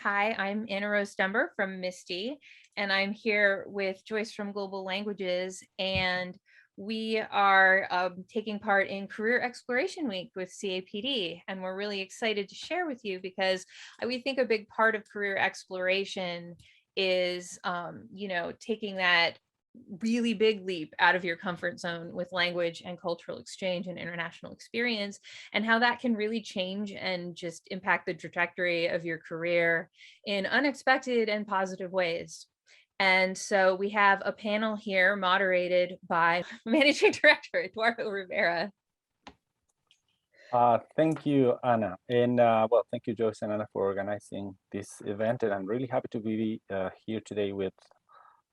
Hi, I'm Anna Rose Dunbar from MISTI, and I'm here with Joyce from Global Languages, and we are taking part in Career Exploration Week with CAPD, and we're really excited to share with you because we think a big part of career exploration is, taking that really big leap out of your comfort zone with language and cultural exchange and international experience, and how that can really change and just impact the trajectory of your career in unexpected and positive ways. And so we have a panel here moderated by Managing Director Eduardo Rivera. Thank you, Anna. And well, thank you, Joyce and Anna, for organizing this event. And I'm really happy to be here today with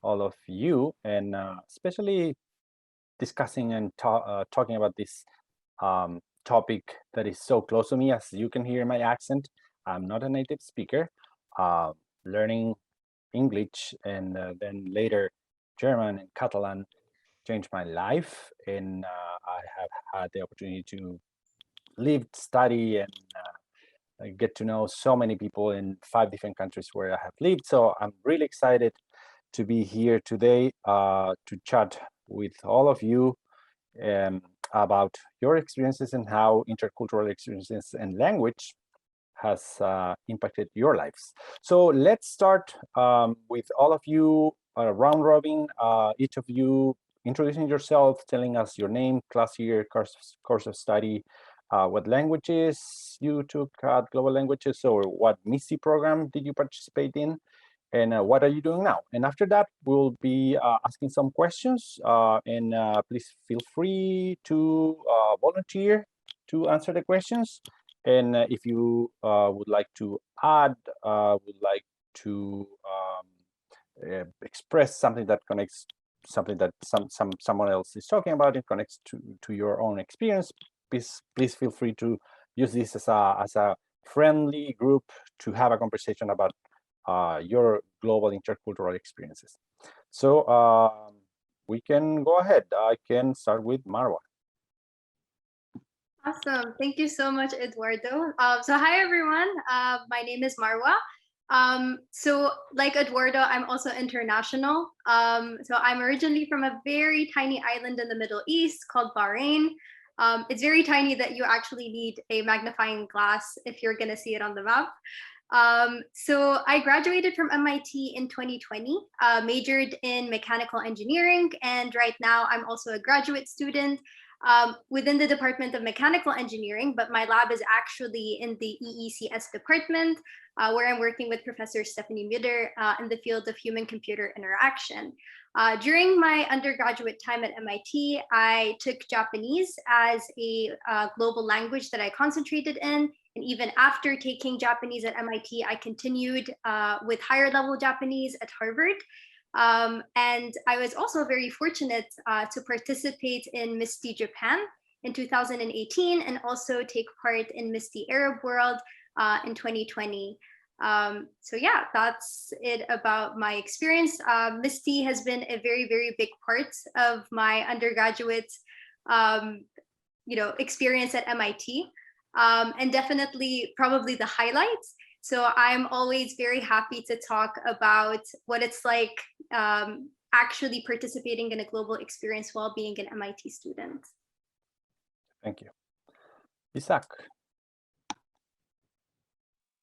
all of you, and especially discussing and talking about this topic that is so close to me. As you can hear my accent, I'm not a native speaker. Learning English and then later German and Catalan changed my life, and I have had the opportunity to live, study, and get to know so many people in 5 different countries where I have lived. So I'm really excited to be here today to chat with all of you about your experiences and how intercultural experiences and language has impacted your lives. So let's start with all of you, round robin, each of you introducing yourself, telling us your name, class year, course of study, what languages you took at Global Languages, or what MISTI program did you participate in, and what are you doing now? And after that, we'll be asking some questions, and please feel free to volunteer to answer the questions. And if you would like to add, would like to express something that connects, something that someone else is talking about, it connects to your own experience, please feel free to use this as a friendly group to have a conversation about your global intercultural experiences. So we can go ahead. I can start with Marwa. Awesome. Thank you so much, Eduardo. So hi, everyone. My name is Marwa. So like Eduardo, I'm also international. So I'm originally from a very tiny island in the Middle East called Bahrain. It's very tiny that you actually need a magnifying glass if you're going to see it on the map. So I graduated from MIT in 2020, majored in mechanical engineering, and right now I'm also a graduate student within the Department of Mechanical Engineering, but my lab is actually in the EECS department, where I'm working with Professor Stephanie Müller in the field of human-computer interaction. During my undergraduate time at MIT, I took Japanese as a global language that I concentrated in. And even after taking Japanese at MIT, I continued with higher level Japanese at Harvard. And I was also very fortunate to participate in MISTI Japan in 2018 and also take part in MISTI Arab World in 2020. So yeah, that's it about my experience. MISTI has been a very, very big part of my undergraduate experience at MIT, and definitely probably the highlights. So I'm always very happy to talk about what it's like actually participating in a global experience while being an MIT student. Thank you. Isaac.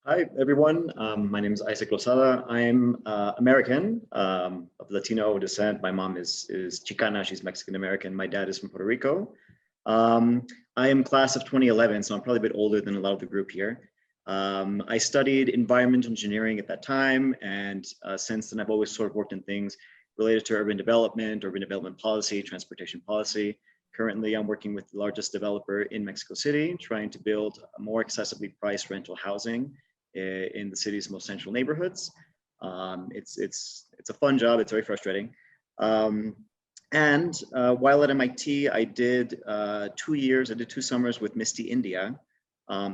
Hi, everyone. My name is Isaac Lozada. I'm American of Latino descent. My mom is Chicana. She's Mexican-American. My dad is from Puerto Rico. I am class of 2011, so I'm probably a bit older than a lot of the group here. I studied environmental engineering at that time, and since then I've always sort of worked in things related to urban development policy, transportation policy. Currently, I'm working with the largest developer in Mexico City, trying to build a more accessibly priced rental housing in the city's most central neighborhoods. It's a fun job. It's very frustrating. And while at MIT, I did 2 years. I did 2 summers with MISTI India.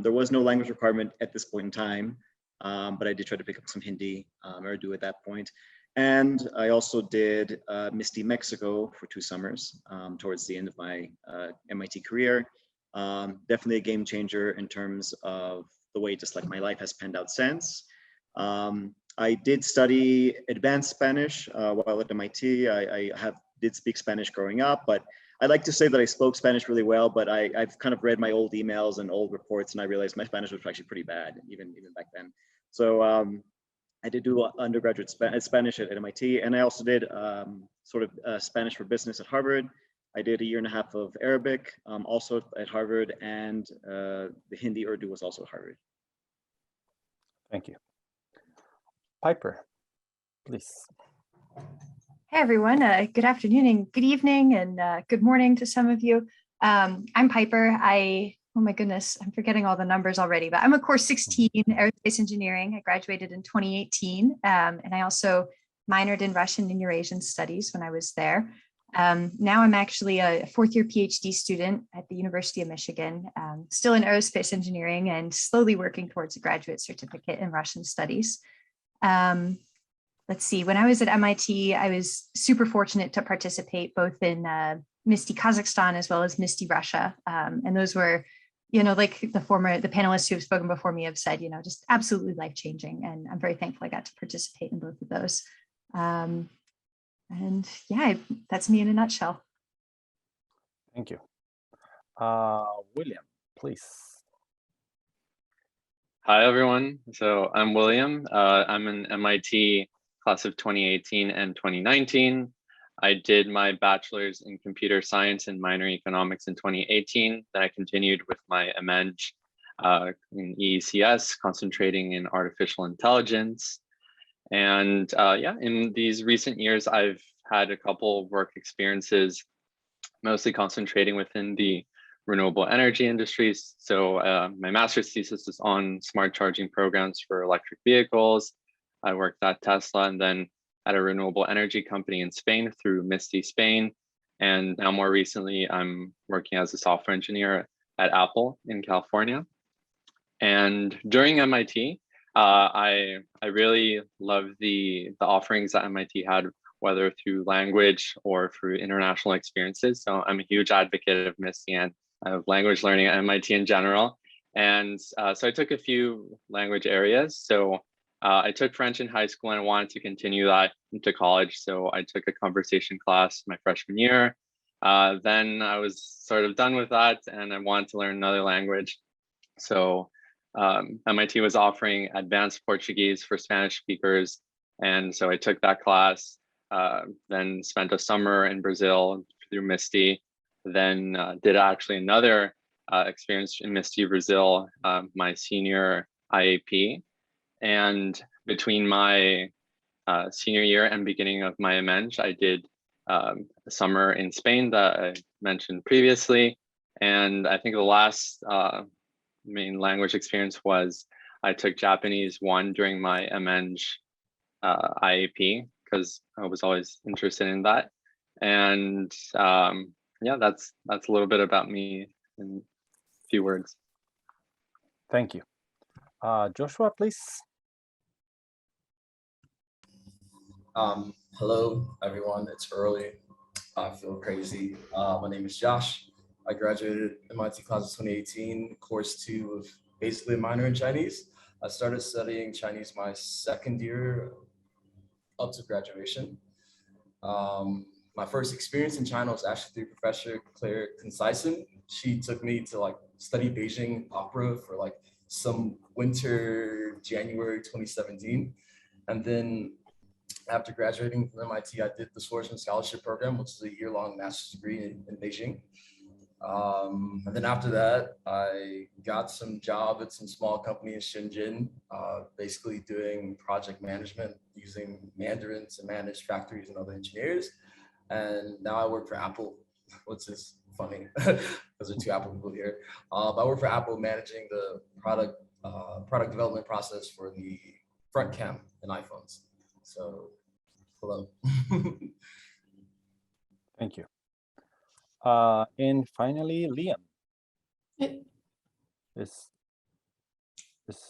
There was no language requirement at this point in time, but I did try to pick up some Hindi or Urdu at that point. And I also did MISTI Mexico for 2 summers towards the end of my MIT career. Definitely a game changer in terms of the way just like my life has panned out since. I did study advanced Spanish while at MIT. I did speak Spanish growing up, but I like to say that I spoke Spanish really well, but I've kind of read my old emails and old reports, and I realized my Spanish was actually pretty bad, even back then. So I did do undergraduate Spanish at MIT, and I also did sort of Spanish for business at Harvard. I did 1.5 years of Arabic, also at Harvard, and the Hindi Urdu was also at Harvard. Thank you. Piper, please. Hey everyone, good afternoon and good evening and good morning to some of you. I'm Piper. Oh my goodness, I'm forgetting all the numbers already, but I'm a course 16 aerospace engineering. I graduated in 2018, and I also minored in Russian and Eurasian studies when I was there. Now I'm actually a fourth-year PhD student at the University of Michigan, still in aerospace engineering and slowly working towards a graduate certificate in Russian studies. Let's see, when I was at MIT, I was super fortunate to participate both in MISTI Kazakhstan as well as MISTI Russia. And those were, like the panelists who have spoken before me have said, just absolutely life-changing. And I'm very thankful I got to participate in both of those. And yeah, that's me in a nutshell. Thank you. William, please. Hi, everyone. So I'm William. I'm an MIT class of 2018 and 2019. I did my bachelor's in computer science and minor economics in 2018. Then I continued with my MEng in EECS, concentrating in artificial intelligence. And yeah, in these recent years, I've had a couple of work experiences, mostly concentrating within the renewable energy industries. So my master's thesis is on smart charging programs for electric vehicles. I worked at Tesla and then at a renewable energy company in Spain through MISTI Spain. And now more recently, I'm working as a software engineer at Apple in California. And during MIT, I really love the offerings that MIT had, whether through language or through international experiences. So I'm a huge advocate of MISTI and of language learning at MIT in general. And so I took a few language areas. So I took French in high school and I wanted to continue that into college. So I took a conversation class my freshman year. Then I was sort of done with that and I wanted to learn another language. So MIT was offering advanced Portuguese for Spanish speakers. And so I took that class, then spent a summer in Brazil through MISTI, then did actually another experience in MISTI Brazil, my senior IAP. And between my senior year and beginning of my MEng, I did a summer in Spain that I mentioned previously. And I think the last main language experience was I took Japanese 1 during my MEng IAP because I was always interested in that. And yeah, that's a little bit about me in a few words. Thank you. Joshua, please. Hello, everyone. It's early. I feel crazy. My name is Josh. I graduated MIT class of 2018, course 2 of basically a minor in Chinese. I started studying Chinese my second year up to graduation. My first experience in China was actually through Professor Claire Concisen. She took me to study Beijing opera for some winter, January 2017. And then after graduating from MIT, I did the Schwarzman Scholarship Program, which is a year-long master's degree in Beijing. And then after that, I got some job at some small company in Shenzhen, basically doing project management using Mandarin to manage factories and other engineers. And now I work for Apple, which is funny because there are 2 Apple people here. But I work for Apple managing the product development process for the front cam in iPhones. So, hello. Thank you. And finally, Liam. Is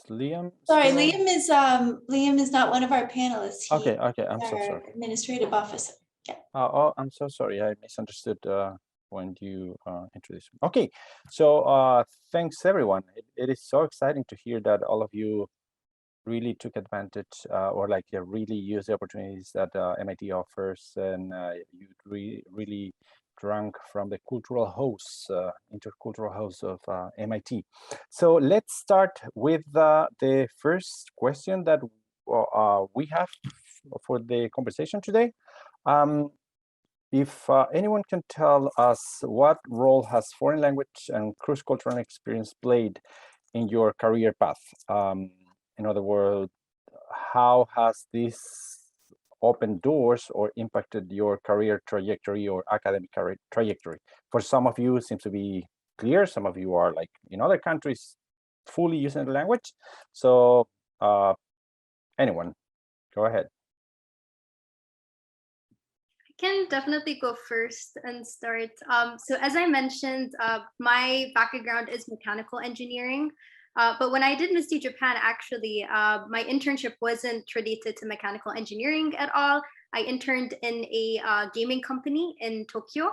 Liam? Sorry, still? Liam is not one of our panelists. Okay, I'm so sorry. Administrative officer. Yeah. Oh, I'm so sorry. I misunderstood when you introduced me. Okay, so thanks everyone. It is so exciting to hear that all of you really took advantage or like really used the opportunities that MIT offers, and you really drank from the cultural hosts, intercultural hosts of MIT. So let's start with the first question that we have for the conversation today. If anyone can tell us what role has foreign language and cross-cultural experience played in your career path? In other words, how has this opened doors or impacted your career trajectory or academic career trajectory? For some of you, it seems to be clear. Some of you are like in other countries, fully using the language. So anyone, go ahead. Can definitely go first and start. So as I mentioned, my background is mechanical engineering. But when I did MISTI Japan, actually, my internship wasn't related to mechanical engineering at all. I interned in a gaming company in Tokyo.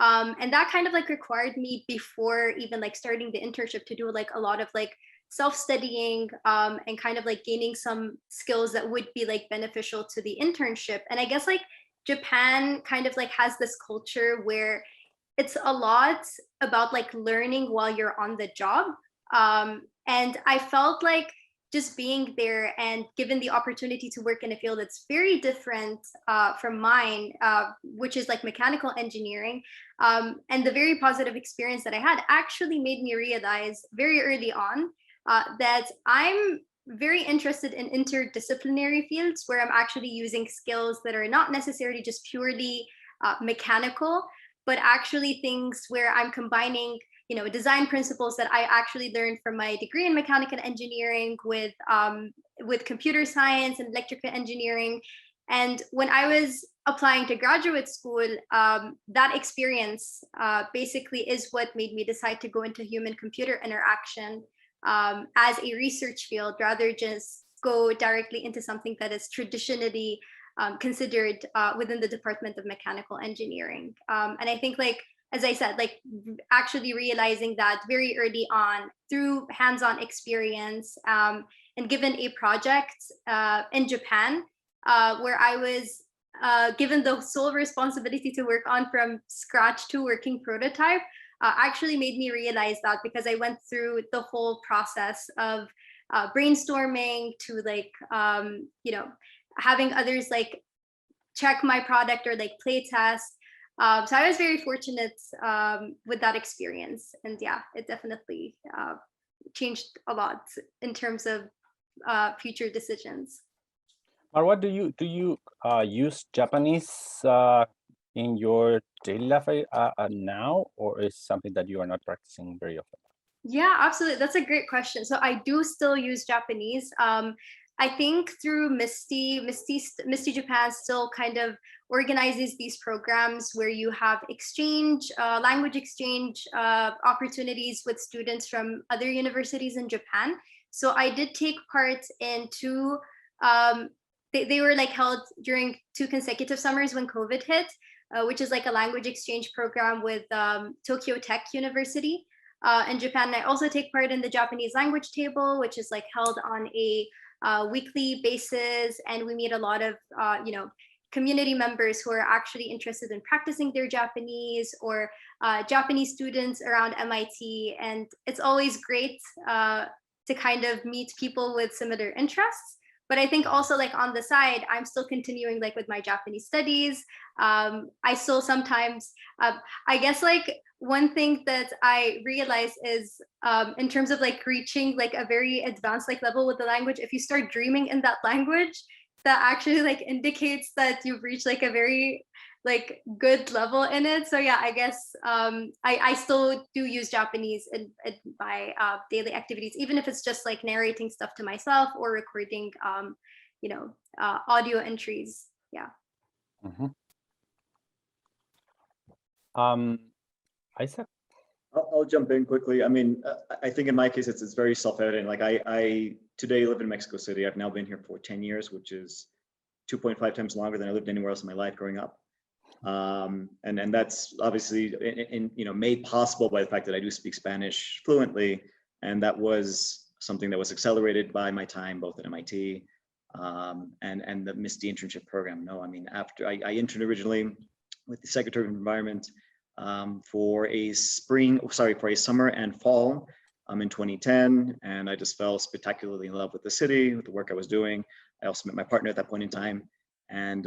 And that kind of like required me before even like starting the internship to do like a lot of like self-studying and kind of like gaining some skills that would be like beneficial to the internship. And I guess like Japan kind of like has this culture where it's a lot about like learning while you're on the job. And I felt like just being there and given the opportunity to work in a field that's very different from mine, which is like mechanical engineering, and the very positive experience that I had actually made me realize very early on that I'm very interested in interdisciplinary fields where I'm actually using skills that are not necessarily just purely mechanical, but actually things where I'm combining, you know, design principles that I actually learned from my degree in mechanical engineering with computer science and electrical engineering. And when I was applying to graduate school, that experience basically is what made me decide to go into human-computer interaction as a research field, rather just go directly into something that is traditionally considered within the Department of Mechanical Engineering. And I think, like, as I said, like actually realizing that very early on through hands-on experience and given a project in Japan where I was given the sole responsibility to work on from scratch to working prototype, actually made me realize that, because I went through the whole process of brainstorming to like, you know, having others like check my product or like play test. So I was very fortunate with that experience. And yeah, it definitely changed a lot in terms of future decisions. Marwa, do you use Japanese in your daily life now, or is something that you are not practicing very often? Yeah, absolutely. That's a great question. So I do still use Japanese. I think through MISTI Japan still kind of organizes these programs where you have exchange, language exchange opportunities with students from other universities in Japan. So I did take part in two, they were like held during 2 consecutive summers when COVID hit, which is like a language exchange program with Tokyo Tech University in Japan. And I also take part in the Japanese language table, which is like held on a weekly basis, and we meet a lot of you know, community members who are actually interested in practicing their Japanese, or Japanese students around MIT. And it's always great to kind of meet people with similar interests. But I think also like on the side, I'm still continuing like with my Japanese studies. I still sometimes, I guess like one thing that I realize is in terms of like reaching like a very advanced like level with the language, if you start dreaming in that language, that actually like indicates that you've reached like a very like good level in it. So yeah, I guess I still do use Japanese in my daily activities, even if it's just like narrating stuff to myself or recording you know, audio entries. Yeah. Mm-hmm. Isaac? I'll jump in quickly. I mean, I think in my case, it's very self-evident. Like I today live in Mexico City. I've now been here for 10 years, which is 2.5 times longer than I lived anywhere else in my life growing up. And that's obviously you know, made possible by the fact that I do speak Spanish fluently. And that was something that was accelerated by my time both at MIT and the MISTI internship program. No, I mean, after I interned originally with the Secretary of Environment for a summer and fall in 2010, and I just fell spectacularly in love with the city, with the work I was doing. I also met my partner at that point in time, and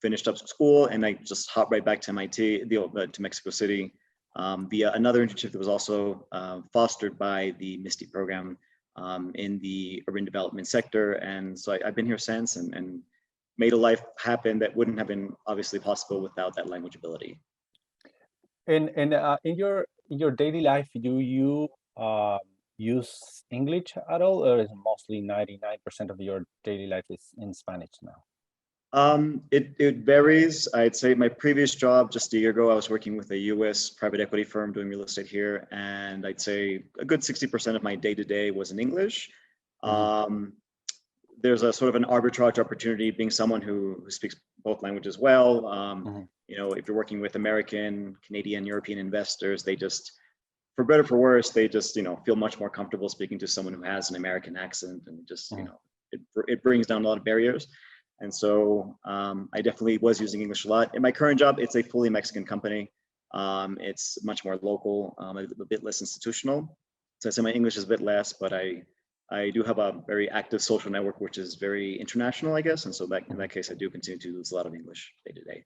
finished up school, and I just hopped right back to MIT, to Mexico City, via another internship that was also fostered by the MISTI program in the urban development sector. And so I've been here since, and made a life happen that wouldn't have been obviously possible without that language ability. And in your daily life, do you use English at all, or is mostly 99% of your daily life is in Spanish now? It varies. I'd say my previous job just a year ago, I was working with a US private equity firm doing real estate here. And I'd say a good 60% of my day-to-day was in English. There's a sort of an arbitrage opportunity being someone who speaks both languages well. You know, if you're working with American, Canadian, European investors, they just, for better or for worse, they just, you know, feel much more comfortable speaking to someone who has an American accent, and just, you know, it brings down a lot of barriers. And so I definitely was using English a lot. In my current job, it's a fully Mexican company. It's much more local, a bit less institutional. So I'd say my English is a bit less, but I do have a very active social network, which is very international, I guess. And so that, in that case, I do continue to use a lot of English day to day.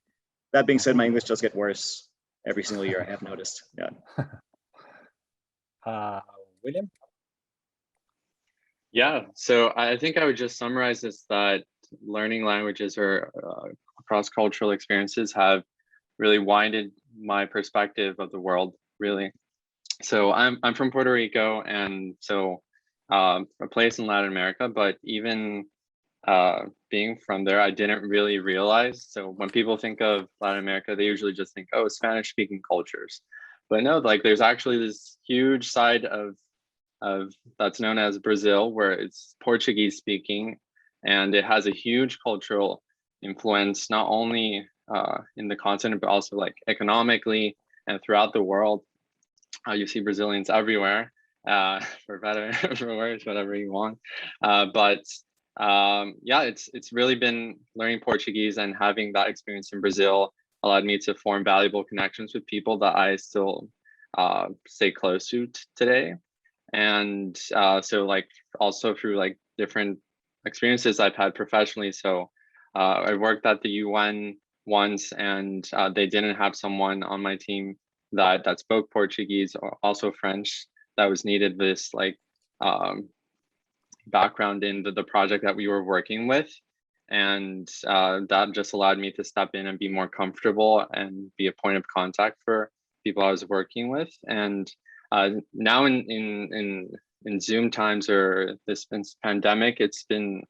That being said, my English does get worse every single year, I have noticed. Yeah. William? Yeah, so I think I would just summarize this, that learning languages or cross-cultural experiences have really widened my perspective of the world, really. So I'm from Puerto Rico, and so a place in Latin America, but even being from there, I didn't really realize. So when people think of Latin America, they usually just think, oh, Spanish speaking cultures. But no, like there's actually this huge side of that's known as Brazil, where it's Portuguese speaking, and it has a huge cultural influence, not only in the continent, but also like economically and throughout the world. You see Brazilians everywhere, for better, for worse, whatever you want. Yeah, it's really been learning Portuguese and having that experience in Brazil allowed me to form valuable connections with people that I still stay close to today. And so like also through like different experiences I've had professionally. So I worked at the UN once, and they didn't have someone on my team that spoke Portuguese or also French that was needed this like background in the project that we were working with. And that just allowed me to step in and be more comfortable and be a point of contact for people I was working with. And now in Zoom times or this pandemic, it's been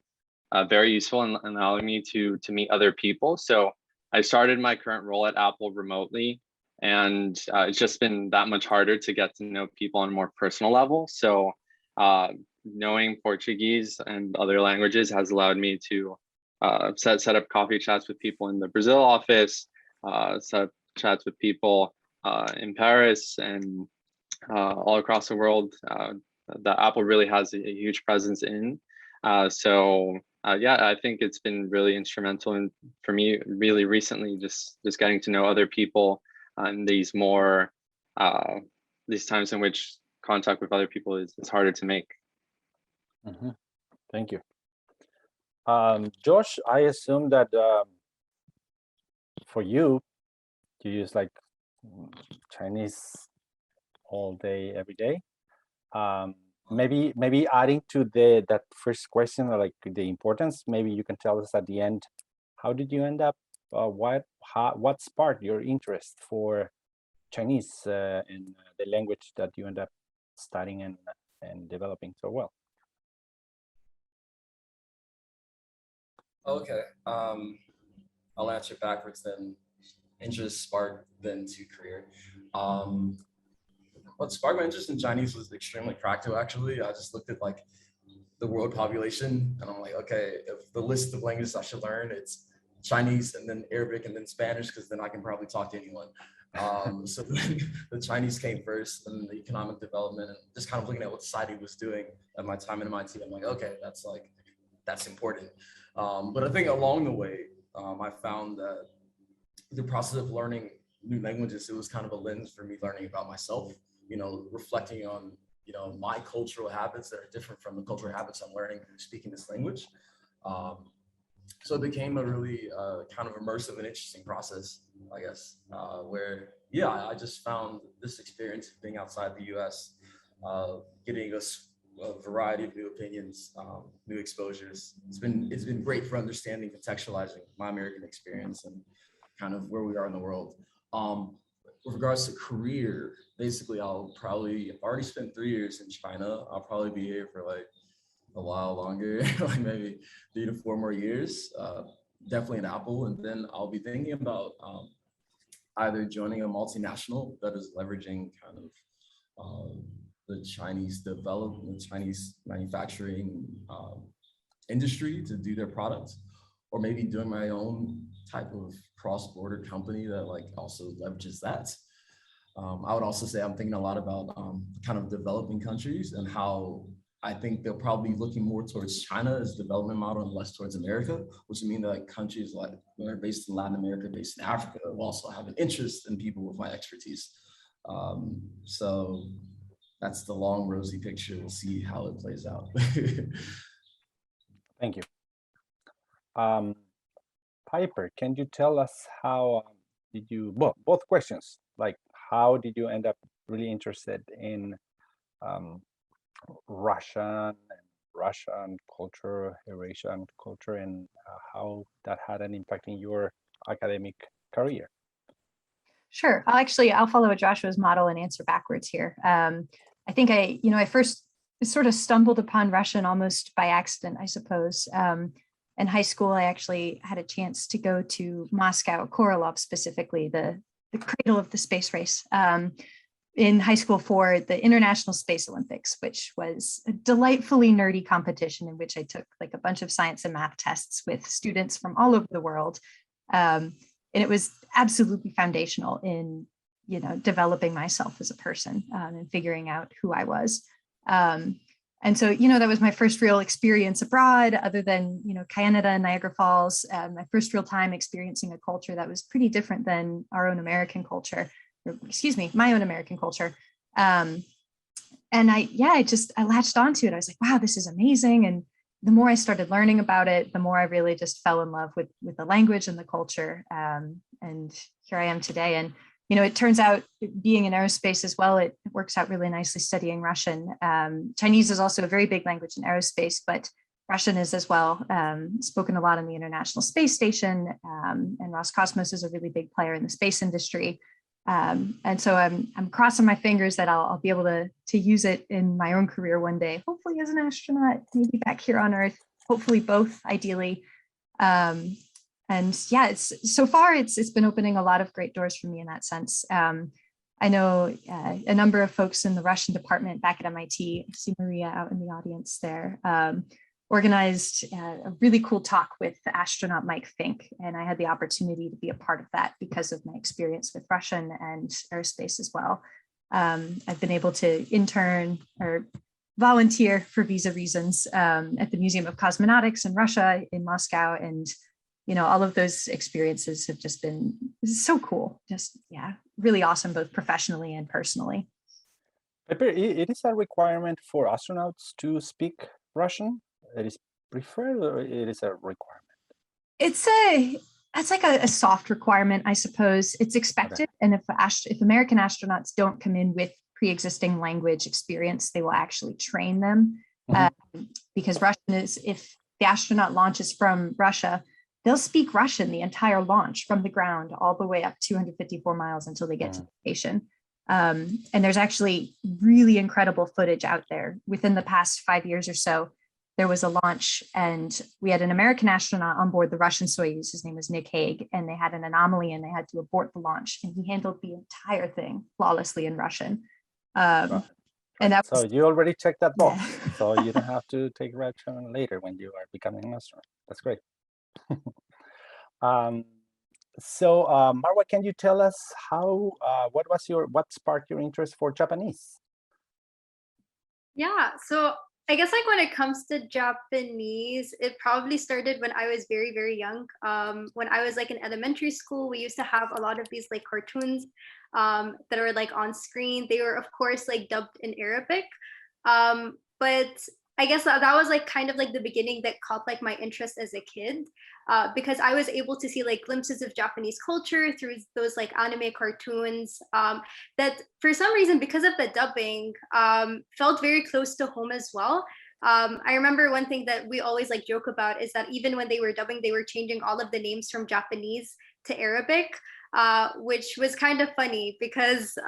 very useful in allowing me to meet other people. So I started my current role at Apple remotely, and it's just been that much harder to get to know people on a more personal level. So knowing Portuguese and other languages has allowed me to set up coffee chats with people in the Brazil office, set up chats with people in Paris and all across the world that Apple really has a huge presence in. Yeah, I think it's been really instrumental in, for me, really recently, just getting to know other people in these more these times in which contact with other people is harder to make. Thank you. Josh, I assume that for you, you use like Chinese all day, every day. Maybe adding to that first question, like the importance, maybe you can tell us at the end, how did you end up, what sparked your interest for Chinese in the language that you end up studying and developing so well? Okay, I'll answer backwards then. Interest sparked then to career. What sparked my interest in Chinese was extremely practical, actually. I just looked at like the world population, and I'm like, okay, if the list of languages I should learn, it's Chinese and then Arabic and then Spanish, because then I can probably talk to anyone. So the Chinese came first, and the economic development, and just kind of looking at what society was doing at my time in MIT. I'm like, okay, that's important. But I think along the way, I found that the process of learning new languages, it was kind of a lens for me learning about myself, reflecting on, my cultural habits that are different from the cultural habits I'm learning through speaking this language. So it became a really kind of immersive and interesting process, I guess, where, yeah, I just found this experience of being outside the US, getting a variety of new opinions, new exposures. It's been great for understanding, contextualizing my American experience and kind of where we are in the world. With regards to career, basically, I've already spent 3 years in China. I'll probably be here for like a while longer, like maybe 3 to 4 more years, definitely in Apple. And then I'll be thinking about either joining a multinational that is leveraging kind of the Chinese development, Chinese manufacturing industry to do their products, or maybe doing my own type of cross-border company that like also leverages that. I would also say I'm thinking a lot about kind of developing countries and how I think they'll probably be looking more towards China as development model and less towards America, which would mean that like countries like that are based in Latin America, based in Africa, will also have an interest in people with my expertise. So that's the long rosy picture. We'll see how it plays out. Thank you. Piper, can you tell us how did you, both questions, like how did you end up really interested in Russian culture, Eurasian culture, and how that had an impact in your academic career? Sure. I'll follow Joshua's model and answer backwards here. I think I first sort of stumbled upon Russian almost by accident, I suppose. In high school, I actually had a chance to go to Moscow, Korolev specifically, the cradle of the space race, in high school for the International Space Olympics, which was a delightfully nerdy competition in which I took like a bunch of science and math tests with students from all over the world. And it was absolutely foundational in, developing myself as a person and figuring out who I was. And so, that was my first real experience abroad, other than, Canada and Niagara Falls, my first real time experiencing a culture that was pretty different than our own American culture, my own American culture. And I latched onto it. I was like, wow, this is amazing. And the more I started learning about it, the more I really just fell in love with the language and the culture. And here I am today. And it turns out being in aerospace as well, it works out really nicely studying Russian. Chinese is also a very big language in aerospace, but Russian is as well, spoken a lot on the International Space Station, and Roscosmos is a really big player in the space industry. And so I'm crossing my fingers that I'll be able to use it in my own career one day, hopefully as an astronaut, maybe back here on Earth, hopefully both, ideally. And yeah, so far it's been opening a lot of great doors for me in that sense. I know a number of folks in the Russian department back at MIT, I see Maria out in the audience there, organized a really cool talk with the astronaut Mike Fink. And I had the opportunity to be a part of that because of my experience with Russian and aerospace as well. I've been able to intern or volunteer for visa reasons at the Museum of Cosmonautics in Russia in Moscow. And all of those experiences have just been so cool. Just, yeah, really awesome, both professionally and personally. It is a requirement for astronauts to speak Russian? It is preferred, or it is a requirement? It's like a soft requirement, I suppose. It's expected. Okay. And if American astronauts don't come in with pre-existing language experience, they will actually train them. Mm-hmm. Because Russian is, if the astronaut launches from Russia, they'll speak Russian the entire launch from the ground all the way up 254 miles until they get to the station. And there's actually really incredible footage out there. Within the past 5 years or so, there was a launch and we had an American astronaut on board the Russian Soyuz. His name was Nick Hague, and they had an anomaly and they had to abort the launch. And he handled the entire thing flawlessly in Russian. And that was, so you already checked that box. Yeah. So you don't have to take Russian later when you are becoming an astronaut. That's great. So, Marwa, can you tell us how, what sparked your interest for Japanese? Yeah, so I guess like when it comes to Japanese, it probably started when I was very, very young. When I was like in elementary school, we used to have a lot of these like cartoons that are like on screen. They were of course like dubbed in Arabic. But I guess that was like kind of like the beginning that caught like my interest as a kid, because I was able to see like glimpses of Japanese culture through those like anime cartoons, that for some reason, because of the dubbing, felt very close to home as well. I remember one thing that we always like joke about is that even when they were dubbing, they were changing all of the names from Japanese to Arabic, which was kind of funny because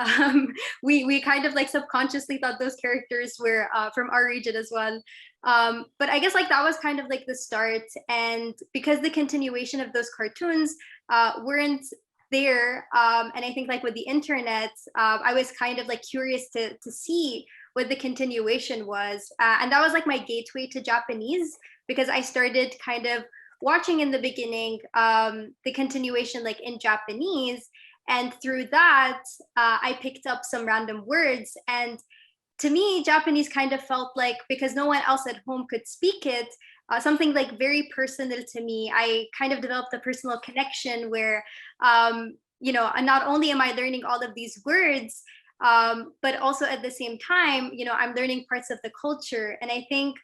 we kind of like subconsciously thought those characters were from our region as well. But I guess like that was kind of like the start, and because the continuation of those cartoons weren't there, and I think like with the internet, I was kind of like curious to see what the continuation was, and that was like my gateway to Japanese, because I started kind of watching in the beginning the continuation like in Japanese, and through that I picked up some random words, and to me Japanese kind of felt like, because no one else at home could speak it, something like very personal to me. I kind of developed a personal connection where you know, not only am I learning all of these words, but also at the same time, you know, I'm learning parts of the culture. And I think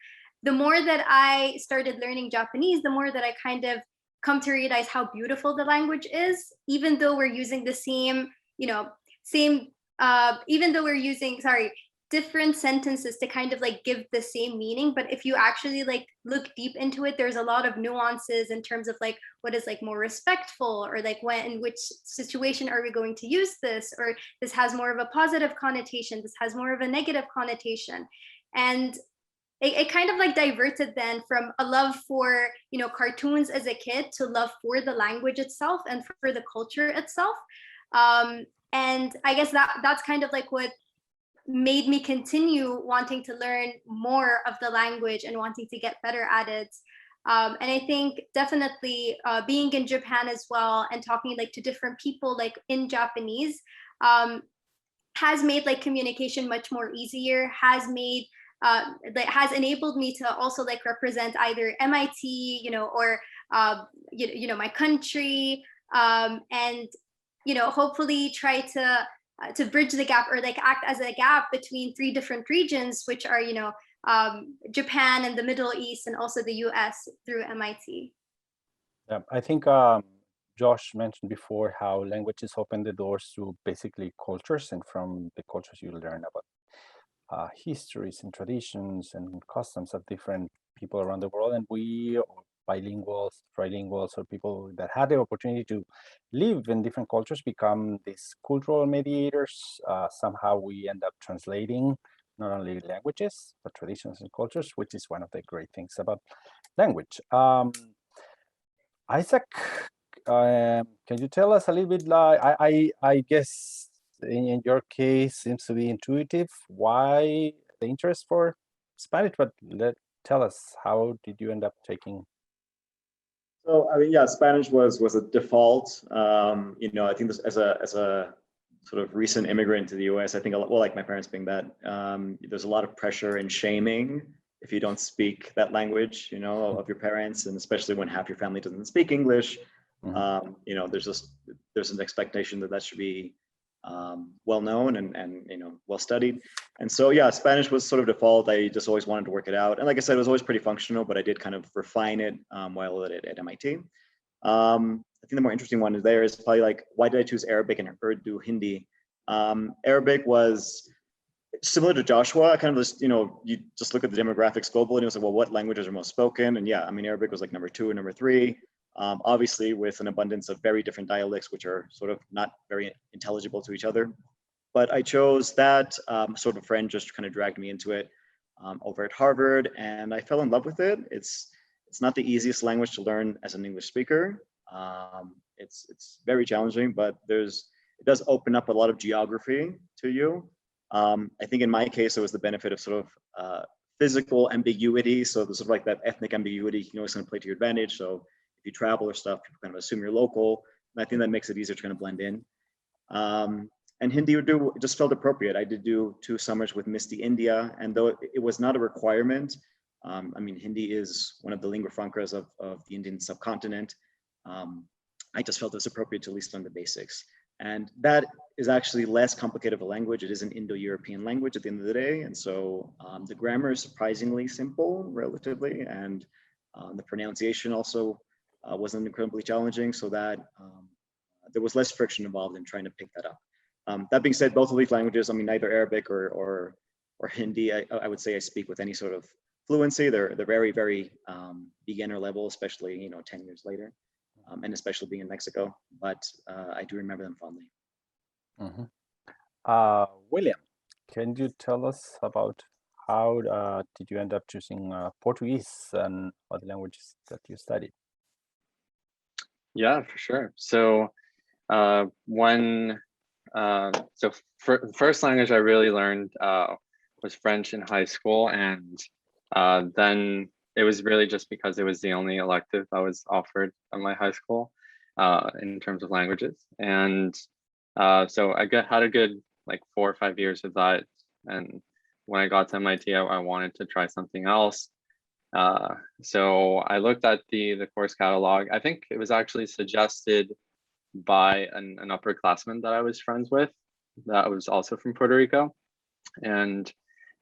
the more that I started learning Japanese, the more that I kind of come to realize how beautiful the language is, even though we're using the same, you know, even though we're using, different sentences to kind of like give the same meaning. But if you actually like look deep into it, there's a lot of nuances in terms of like what is like more respectful, or like when, in which situation are we going to use this, or this has more of a positive connotation, this has more of a negative connotation. And it kind of like diverted then from a love for, you know, cartoons as a kid to love for the language itself and for the culture itself. And I guess that's kind of like what made me continue wanting to learn more of the language and wanting to get better at it. And I think definitely being in Japan as well and talking like to different people like in Japanese has made like communication much more easier, has made that has enabled me to also like represent either MIT, you know, or you know, my country, and you know, hopefully try to bridge the gap, or like act as a gap between three different regions, which are, you know, Japan and the Middle East and also the US through MIT. Yeah, I think Josh mentioned before how languages open the doors to basically cultures, and from the cultures you learn about histories and traditions and customs of different people around the world. And we, bilinguals, trilinguals, or people that had the opportunity to live in different cultures, become these cultural mediators. Somehow we end up translating not only languages, but traditions and cultures, which is one of the great things about language. Isaac, can you tell us a little bit, like, I guess in your case seems to be intuitive, why the interest for Spanish, but tell us, how did you end up taking? So I mean, yeah, Spanish was a default. You know, I think this, as a sort of recent immigrant to the US, I think a lot, well, like my parents being that, there's a lot of pressure and shaming if you don't speak that language, you know, of your parents, and especially when half your family doesn't speak English. You know, there's an expectation that should be well known and you know, well studied. And so yeah, Spanish was sort of default. I just always wanted to work it out, and like I said, it was always pretty functional, but I did kind of refine it while at MIT. I think the more interesting one is probably like, why did I choose Arabic and Urdu, Hindi? Arabic was similar to Joshua. I kind of just, you know, you just look at the demographics globally and it was like, well, what languages are most spoken? And yeah, I mean, Arabic was like number 2 and number 3. Obviously with an abundance of very different dialects, which are sort of not very intelligible to each other. But I chose that. Sort of a friend just kind of dragged me into it over at Harvard, and I fell in love with it. It's not the easiest language to learn as an English speaker. It's very challenging, but it does open up a lot of geography to you. I think in my case, it was the benefit of sort of physical ambiguity. So there's sort of like that ethnic ambiguity, you know, it's going to play to your advantage. So if you travel or stuff, people kind of assume you're local. I think that makes it easier to kind of blend in. And Hindi just felt appropriate. I did do 2 summers with MISTI India, and though it was not a requirement, I mean, Hindi is one of the lingua francas of the Indian subcontinent. I just felt it was appropriate to at least learn the basics. And that is actually less complicated of a language. It is an Indo-European language at the end of the day. And so the grammar is surprisingly simple, relatively, and the pronunciation also wasn't incredibly challenging, so that there was less friction involved in trying to pick that up. That being said, both of these languages, I mean, neither Arabic or Hindi, I would say I speak with any sort of fluency. They're very, very beginner level, especially 10 years later, and especially being in Mexico. But I do remember them fondly. William, can you tell us about how did you end up choosing Portuguese and other languages that you studied? Yeah, for sure. So first language I really learned was French in high school, and then it was really just because it was the only elective that was offered at my high school in terms of languages. And so I had a good like 4 or 5 years of that. And when I got to MIT, I wanted to try something else. So I looked at the course catalog. I think it was actually suggested by an upperclassman that I was friends with that was also from Puerto Rico. And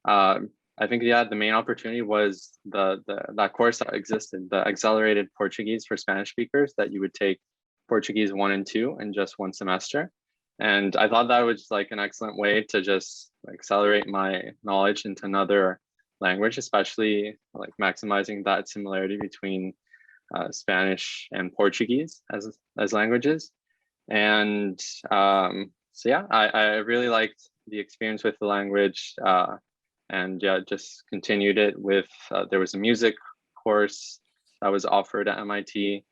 I think, yeah, the main opportunity was that course that existed, the accelerated Portuguese for Spanish speakers, that you would take Portuguese 1 and 2 in just 1 semester. And I thought that was like an excellent way to just accelerate my knowledge into another language, especially like maximizing that similarity between Spanish and Portuguese as languages. And so yeah, I really liked the experience with the language, and yeah, just continued it with, there was a music course that was offered at MIT.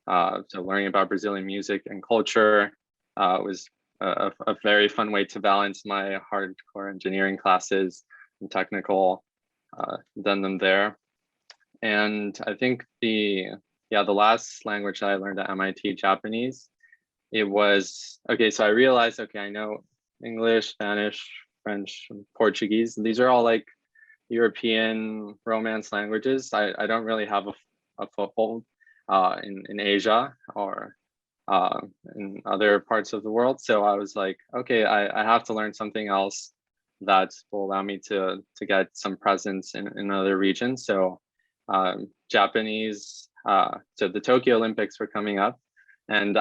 So learning about Brazilian music and culture was a very fun way to balance my hardcore engineering classes and technical, done them there. And I think the last language that I learned at MIT, Japanese, it was, okay, so I realized, okay, I know English, Spanish, French, and Portuguese. These are all like European Romance languages. I don't really have a foothold in Asia or in other parts of the world. So I was like, okay, I have to learn something else that will allow me to get some presence in other regions. So Japanese, so the Tokyo Olympics were coming up, and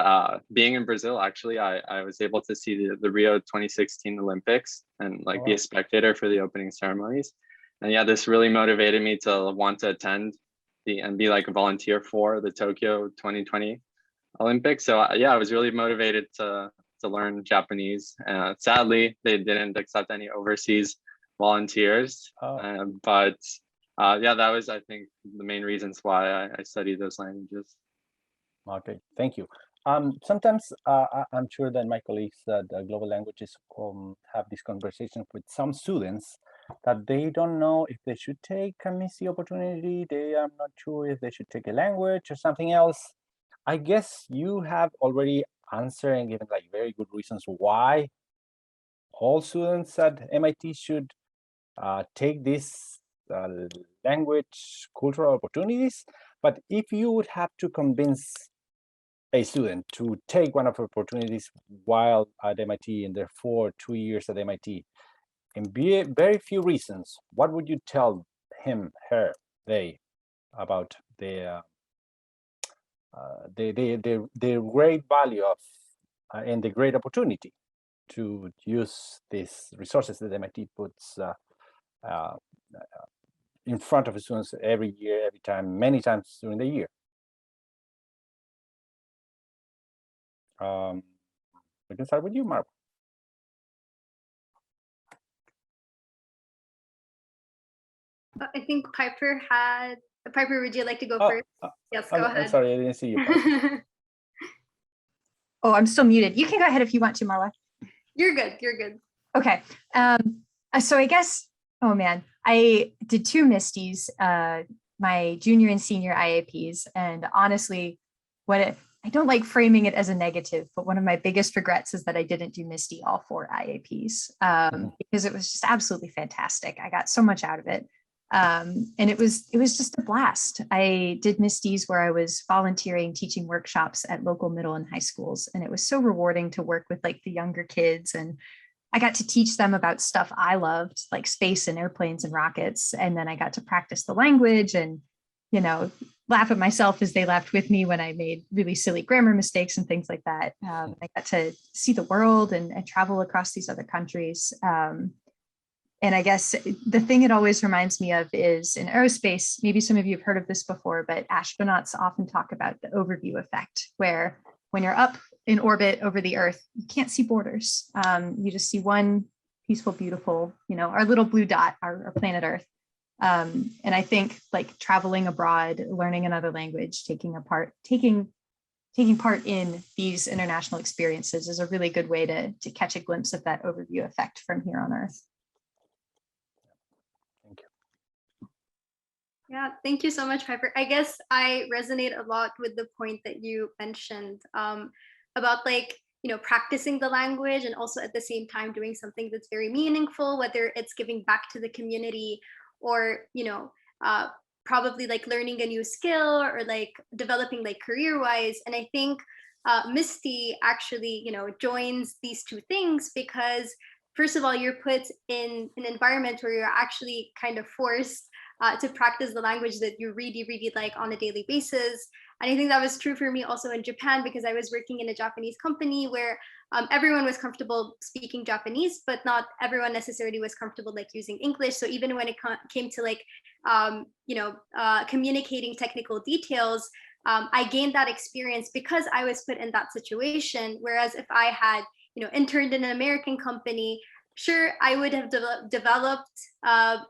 being in Brazil, actually, I was able to see the Rio 2016 Olympics and like be a spectator for the opening ceremonies. And yeah, this really motivated me to want to attend and be like a volunteer for the Tokyo 2020 Olympics. So yeah, I was really motivated to learn Japanese. Sadly, they didn't accept any overseas volunteers. But yeah, that was, I think, the main reasons why I studied those languages. Okay, thank you. Sometimes I'm sure that my colleagues at Global Languages have this conversation with some students that they don't know if they should take a MISTI opportunity. They are not sure if they should take a language or something else. I guess you have already answered and given like very good reasons why all students at MIT should take this language cultural opportunities. But if you would have to convince a student to take one of the opportunities while at MIT in their 2 years at MIT, and very few reasons, what would you tell him, her, they about the great value of and the great opportunity to use these resources that MIT puts in front of the students every year, every time, many times during the year? We can start with you, Marwa. I think Piper, would you like to go first? Yes, go ahead. I'm sorry, I didn't see you. Oh, I'm still muted. You can go ahead if you want to, Marwa. You're good. Okay. So I guess, oh man, I did 2 MISTIs, my junior and senior IAPs. And honestly, I don't like framing it as a negative, but one of my biggest regrets is that I didn't do MISTI all 4 IAPs because it was just absolutely fantastic. I got so much out of it. And it was just a blast. I did MISTIs where I was volunteering, teaching workshops at local middle and high schools. And it was so rewarding to work with like the younger kids. And I got to teach them about stuff I loved, like space and airplanes and rockets. And then I got to practice the language and, you know, laugh at myself as they laughed with me when I made really silly grammar mistakes and things like that. I got to see the world and travel across these other countries. And I guess the thing it always reminds me of is in aerospace, maybe some of you have heard of this before, but astronauts often talk about the overview effect, where when you're up in orbit over the Earth, you can't see borders. You just see one peaceful, beautiful, you know, our little blue dot, our planet Earth. And I think like traveling abroad, learning another language, taking part in these international experiences is a really good way to catch a glimpse of that overview effect from here on Earth. Thank you. Yeah, thank you so much, Piper. I guess I resonate a lot with the point that you mentioned about like, you know, practicing the language and also at the same time doing something that's very meaningful, whether it's giving back to the community or, you know, probably like learning a new skill or like developing like career-wise. And I think MISTI actually, you know, joins these two things because first of all, you're put in an environment where you're actually kind of forced to practice the language that you really, really like on a daily basis. And I think that was true for me also in Japan because I was working in a Japanese company where everyone was comfortable speaking Japanese, but not everyone necessarily was comfortable like using English. So even when it came to like, you know, communicating technical details, I gained that experience because I was put in that situation. Whereas if I had, you know, interned in an American company, sure, I would have developed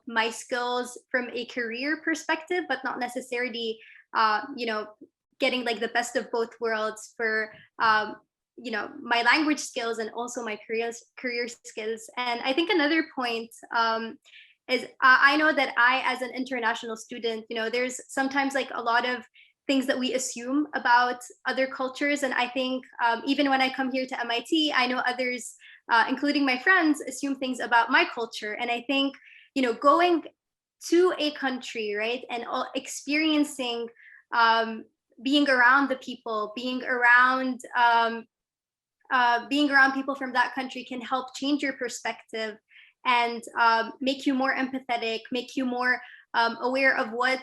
my skills from a career perspective, but not necessarily, you know, getting like the best of both worlds for, you know, my language skills and also my career skills. And I think another point is I know that I, as an international student, you know, there's sometimes like a lot of things that we assume about other cultures. And I think even when I come here to MIT, I know others, including my friends, assume things about my culture. And I think, you know, going to a country, right, and experiencing being around the people, being around people from that country can help change your perspective and make you more empathetic, make you more aware of what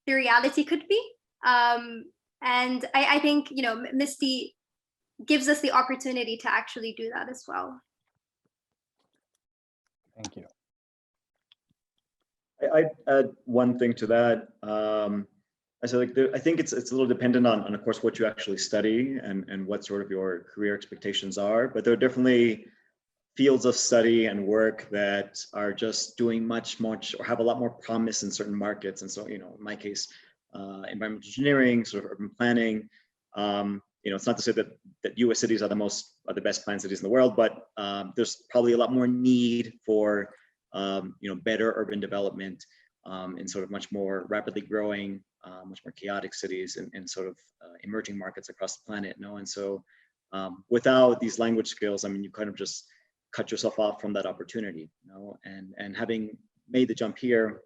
the reality could be. And I think, you know, MISTI gives us the opportunity to actually do that as well. Thank you. I'd add one thing to that. I said, like, I think it's a little dependent on, of course, what you actually study and what sort of your career expectations are. But there are definitely fields of study and work that are just doing much or have a lot more promise in certain markets. And so, you know, in my case, environmental engineering, sort of urban planning. You know, it's not to say that U.S. cities are the best planned cities in the world, but there's probably a lot more need for you know, better urban development in sort of much more rapidly growing, much more chaotic cities and sort of emerging markets across the planet. You know? And so without these language skills, I mean, you kind of just cut yourself off from that opportunity. You know? And having made the jump here,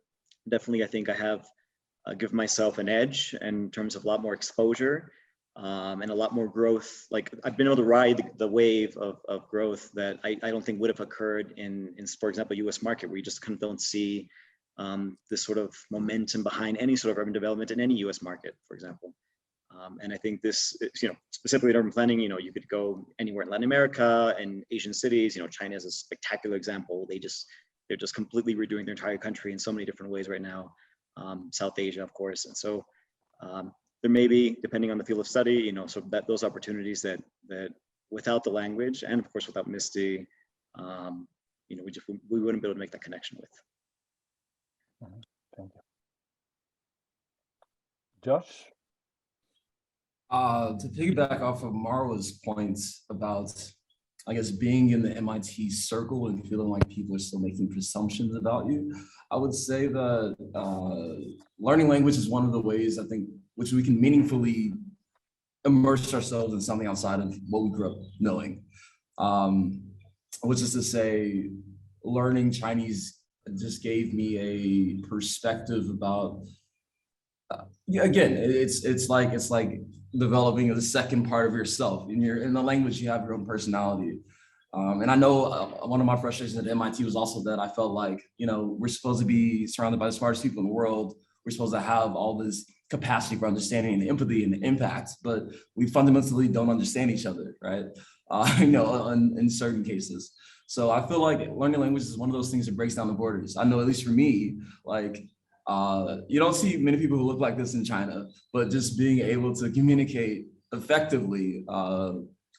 definitely I think I have give myself an edge in terms of a lot more exposure and a lot more growth. Like I've been able to ride the wave of growth that I don't think would have occurred in, for example, US market, where you just kind of don't see this sort of momentum behind any sort of urban development in any US market, for example. And I think this, you know, specifically in urban planning, you know, you could go anywhere in Latin America and Asian cities. You know, China is a spectacular example. They're just completely redoing their entire country in so many different ways right now. South Asia, of course. And so there may be, depending on the field of study, you know, so that those opportunities that without the language and of course without MISTI, you know, we wouldn't be able to make that connection with. Thank you. Josh? To piggyback off of Marwa's points about, I guess, being in the MIT circle and feeling like people are still making presumptions about you, I would say that learning language is one of the ways, I think, which we can meaningfully immerse ourselves in something outside of what we grew up knowing. Which is to say, learning Chinese just gave me a perspective about, yeah, again, it's like developing the second part of yourself. In the language, you have your own personality. And I know one of my frustrations at MIT was also that I felt like, we're supposed to be surrounded by the smartest people in the world. We're supposed to have all this capacity for understanding and empathy and impact, but we fundamentally don't understand each other, right? In certain cases. So I feel like learning language is one of those things that breaks down the borders. I know, at least for me, like, you don't see many people who look like this in China, but just being able to communicate effectively,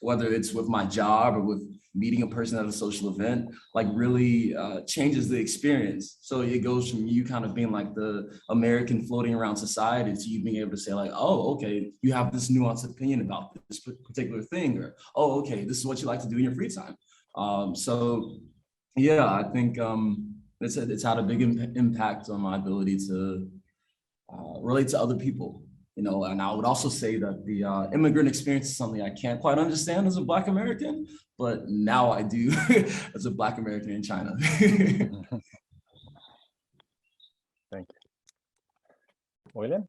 whether it's with my job or with meeting a person at a social event, like really changes the experience. So it goes from you kind of being like the American floating around society to you being able to say like, oh, okay, you have this nuanced opinion about this particular thing, or, oh, okay, this is what you like to do in your free time. So yeah, I think it's had a big impact on my ability to relate to other people. And I would also say that the immigrant experience is something I can't quite understand as a Black American, but now I do as a Black American in China. Thank you. William?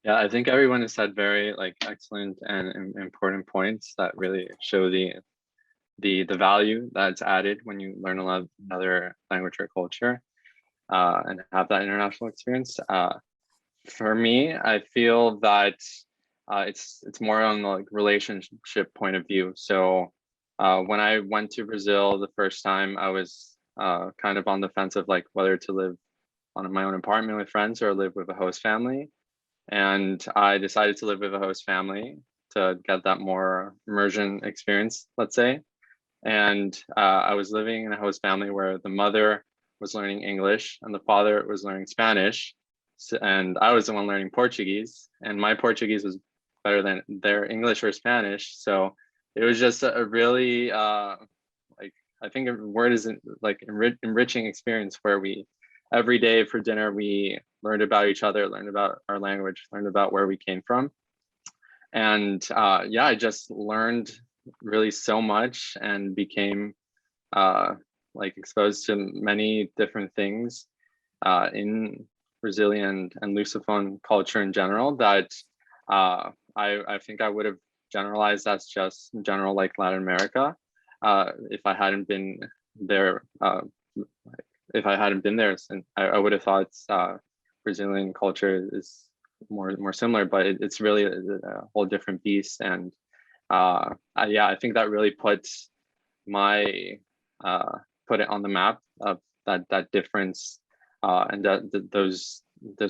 Yeah, I think everyone has said very excellent and important points that really show the value that's added when you learn another language or culture and have that international experience. For me, I feel that it's more on the relationship point of view. So when I went to Brazil the first time, I was kind of on the fence of whether to live on my own apartment with friends or live with a host family. And I decided to live with a host family to get that more immersion experience, let's say. And I was living in a host family where the mother was learning English and the father was learning Spanish. And I was the one learning Portuguese, and my Portuguese was better than their English or Spanish. So it was just a really, I think a word is enriching experience where we, every day for dinner, we learned about each other, learned about our language, learned about where we came from. And yeah, I just learned really so much and became exposed to many different things in Brazilian and Lusophone culture in general that I think I would have generalized as just general Latin America if I hadn't been there. If I hadn't been there, and I would have thought Brazilian culture is more similar, but it's really a whole different beast. And yeah, I think that really puts put it on the map of that difference. And those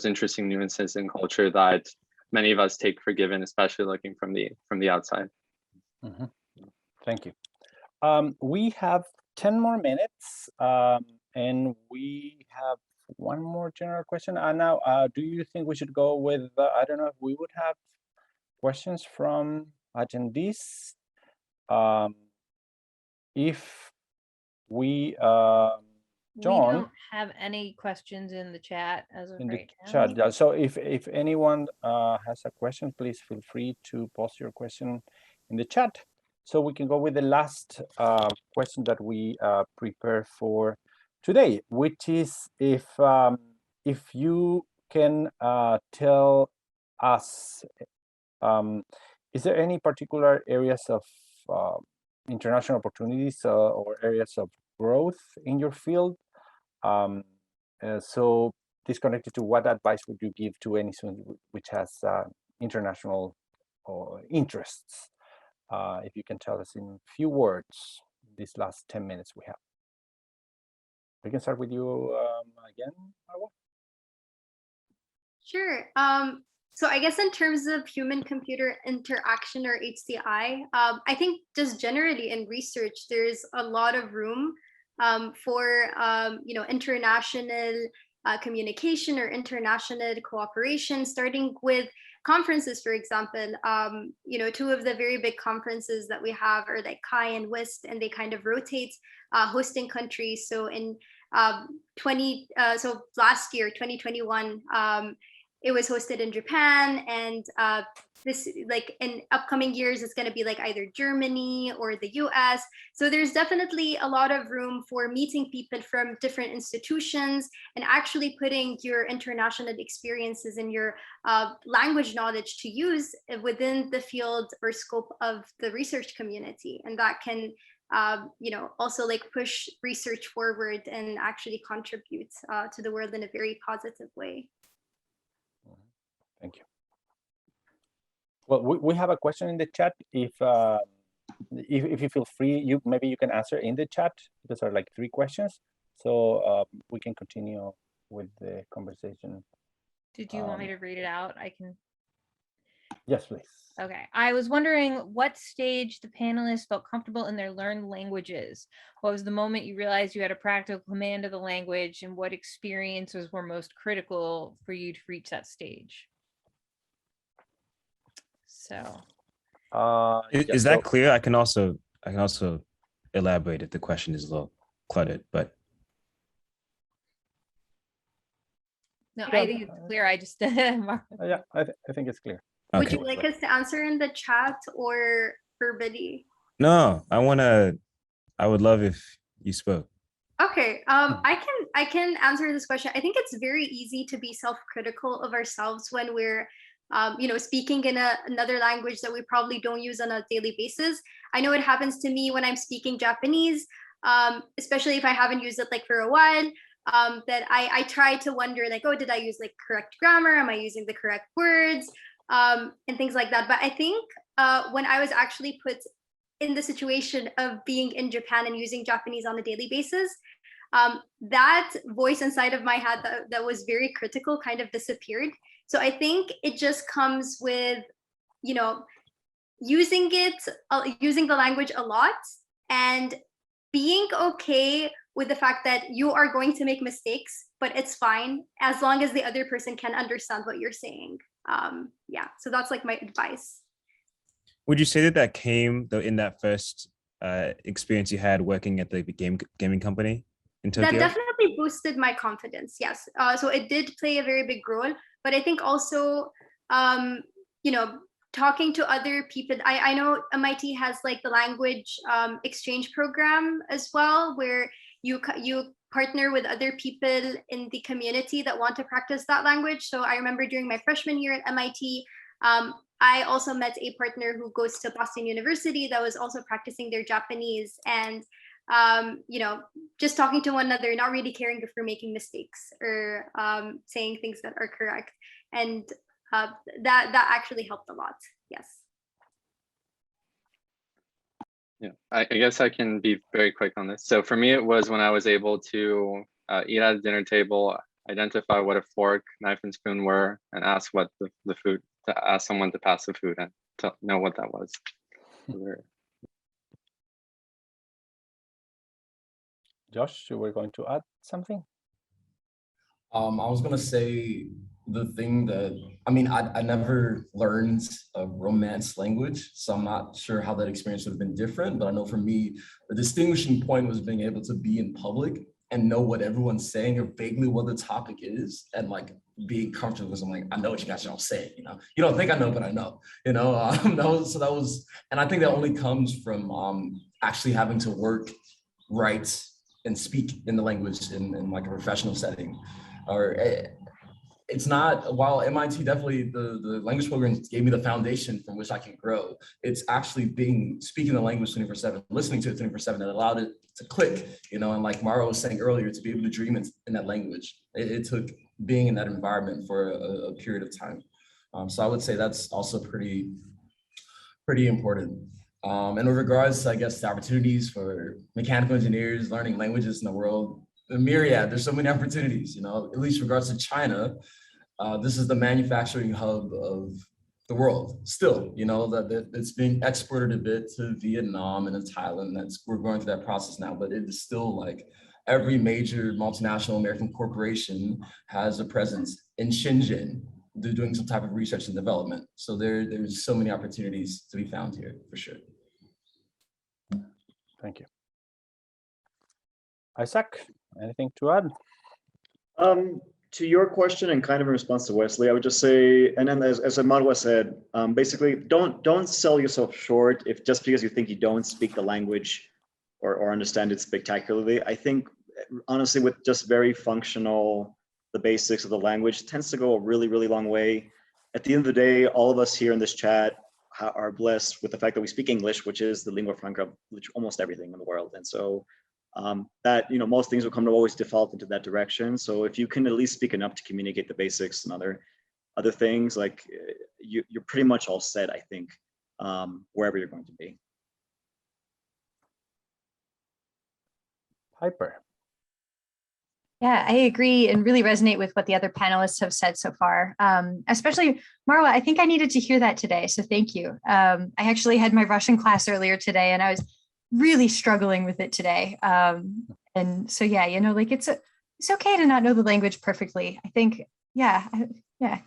interesting nuances in culture that many of us take for given, especially looking from the outside. Mm-hmm. Thank you. We have 10 more minutes, and we have one more general question. Now, do you think we should go with, I don't know if we would have questions from attendees? If we we don't have any questions in the chat as of right now. Chat. Yeah. So if anyone has a question, please feel free to post your question in the chat. So we can go with the last question that we prepare for today, which is if you can tell us, is there any particular areas of international opportunities or areas of growth in your field? So this connected to what advice would you give to any student which has international interests? If you can tell us in a few words, these last 10 minutes we have. We can start with you again, Marwa. Sure. So I guess in terms of human-computer interaction, or HCI, I think just generally in research, there's a lot of room for international communication or international cooperation, starting with conferences, for example. Two of the very big conferences that we have are like Chi and WIST, and they kind of rotate hosting countries. So in last year, 2021, it was hosted in Japan, and this, like, in upcoming years, it's going to be like either Germany or the US. So there's definitely a lot of room for meeting people from different institutions and actually putting your international experiences and your language knowledge to use within the field or scope of the research community. And that can also like push research forward and actually contribute to the world in a very positive way. Thank you. Well, we have a question in the chat. If you feel free, maybe you can answer in the chat. Those are like 3 questions, so we can continue with the conversation. Did you want me to read it out? I can. Yes, please. Okay. I was wondering what stage the panelists felt comfortable in their learned languages. What was the moment you realized you had a practical command of the language, and what experiences were most critical for you to reach that stage? So is that clear? I can also elaborate if the question is a little cluttered, but no, I think it's clear. I just yeah, I think it's clear. Would okay. you like us to answer in the chat or verbally? No, I would love if you spoke. Okay, I can answer this question. I think it's very easy to be self-critical of ourselves when we're speaking in another language that we probably don't use on a daily basis. I know it happens to me when I'm speaking Japanese, especially if I haven't used it like for a while, that I try to wonder like, oh, did I use like correct grammar? Am I using the correct words? And things like that. But I think when I was actually put in the situation of being in Japan and using Japanese on a daily basis, that voice inside of my head that was very critical kind of disappeared. So I think it just comes with, using the language a lot and being okay with the fact that you are going to make mistakes, but it's fine as long as the other person can understand what you're saying. Yeah, so that's like my advice. Would you say that came though in that first experience you had working at the gaming company in Tokyo? That definitely boosted my confidence, yes. So it did play a very big role, but I think also, talking to other people, I know MIT has like the language exchange program as well, where you partner with other people in the community that want to practice that language. So I remember during my freshman year at MIT, I also met a partner who goes to Boston University that was also practicing their Japanese, and just talking to one another, not really caring if we're making mistakes or saying things that are correct. And that actually helped a lot. Yes. Yeah, I guess I can be very quick on this. So for me, it was when I was able to eat at a dinner table, identify what a fork, knife, and spoon were, and ask what the food, to ask someone to pass the food and to know what that was. Josh, you were going to add something? I was gonna say the thing that, I never learned a Romance language, so I'm not sure how that experience would have been different, but I know for me, the distinguishing point was being able to be in public and know what everyone's saying or vaguely what the topic is, and like being comfortable because I'm like, I know what you guys are all saying, you don't think I know, but I know, that was, and I think that only comes from actually having to work, write, and speak in the language in like a professional setting. Or it's not, while MIT definitely, the language program gave me the foundation from which I can grow, it's actually speaking the language 24/7, listening to it 24/7 that allowed it to click, and like Marwa was saying earlier, to be able to dream in that language. It took being in that environment for a period of time. So I would say that's also pretty important. And with regards to, I guess, the opportunities for mechanical engineers learning languages in the world, the myriad, there's so many opportunities, at least regards to China. This is the manufacturing hub of the world still, that it's being exported a bit to Vietnam and to Thailand. We're going through that process now, but it is still like every major multinational American corporation has a presence in Shenzhen. They're doing some type of research and development. So there's so many opportunities to be found here for sure. Thank you. Isaac, anything to add? to your question and kind of in response to Wesley, I would just say, and then as Marwa said, basically don't sell yourself short if just because you think you don't speak the language or understand it spectacularly. I think honestly with just very functional, the basics of the language tends to go a really, really long way. At the end of the day, all of us here in this chat are blessed with the fact that we speak English, which is the lingua franca of almost everything in the world. And so that, you know, most things will come to always default into that direction. So if you can at least speak enough to communicate the basics and other things, like you're pretty much all set, I think, wherever you're going to be. Piper. Yeah, I agree and really resonate with what the other panelists have said so far. Especially Marwa, I think I needed to hear that today, so thank you. I actually had my Russian class earlier today, and I was really struggling with it today. And so yeah, you know, like it's okay to not know the language perfectly. I think, yeah,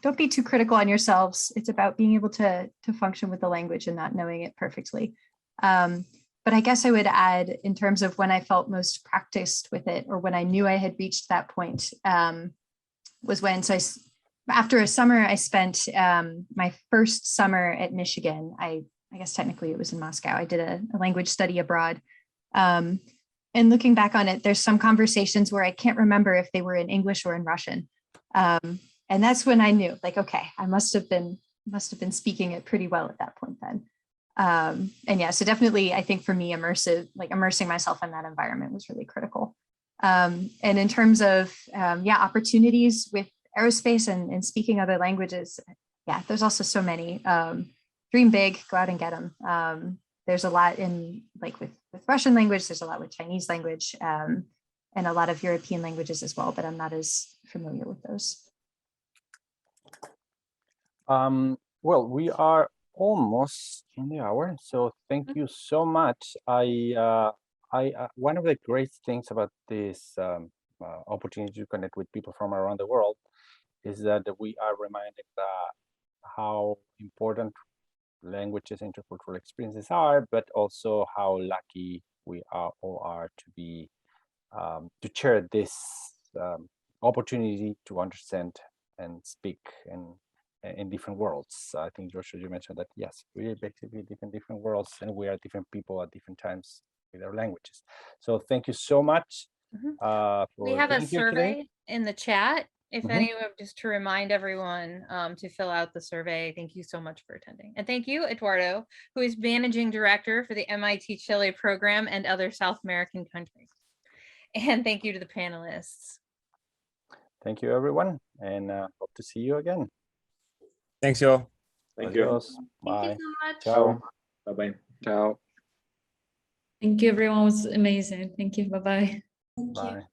don't be too critical on yourselves. It's about being able to function with the language and not knowing it perfectly. But I guess I would add, in terms of when I felt most practiced with it, or when I knew I had reached that point, was when, after a summer I spent, my first summer at Michigan, I guess technically it was in Moscow, I did a language study abroad. And looking back on it, there's some conversations where I can't remember if they were in English or in Russian. And that's when I knew, like, okay, I must have been speaking it pretty well at that point then. And yeah, so definitely, I think for me, immersing myself in that environment was really critical. And in terms of, opportunities with aerospace and speaking other languages, yeah, there's also so many. Dream big, go out and get them. There's a lot in, like with Russian language, there's a lot with Chinese language, and a lot of European languages as well, but I'm not as familiar with those. Well, we are almost in the hour, so thank you so much. One of the great things about this opportunity to connect with people from around the world is that we are reminded how important languages and intercultural experiences are, but also how lucky we all are to be to share this opportunity to understand and speak in different worlds. I think Joshua, you mentioned that, yes, we are basically different worlds, and we are different people at different times with our languages. So thank you so much. We have a being here survey today. in the chat. If anyone, just to remind everyone to fill out the survey. Thank you so much for attending. And thank you, Eduardo, who is Managing Director for the MIT Chile program and other South American countries. And thank you to the panelists. Thank you, everyone, and hope to see you again. Thanks, y'all. Thank you. Bye. Thank you so much. Ciao. Bye-bye. Ciao. Thank you, everyone. It was amazing. Thank you. Bye-bye. Thank you. Bye.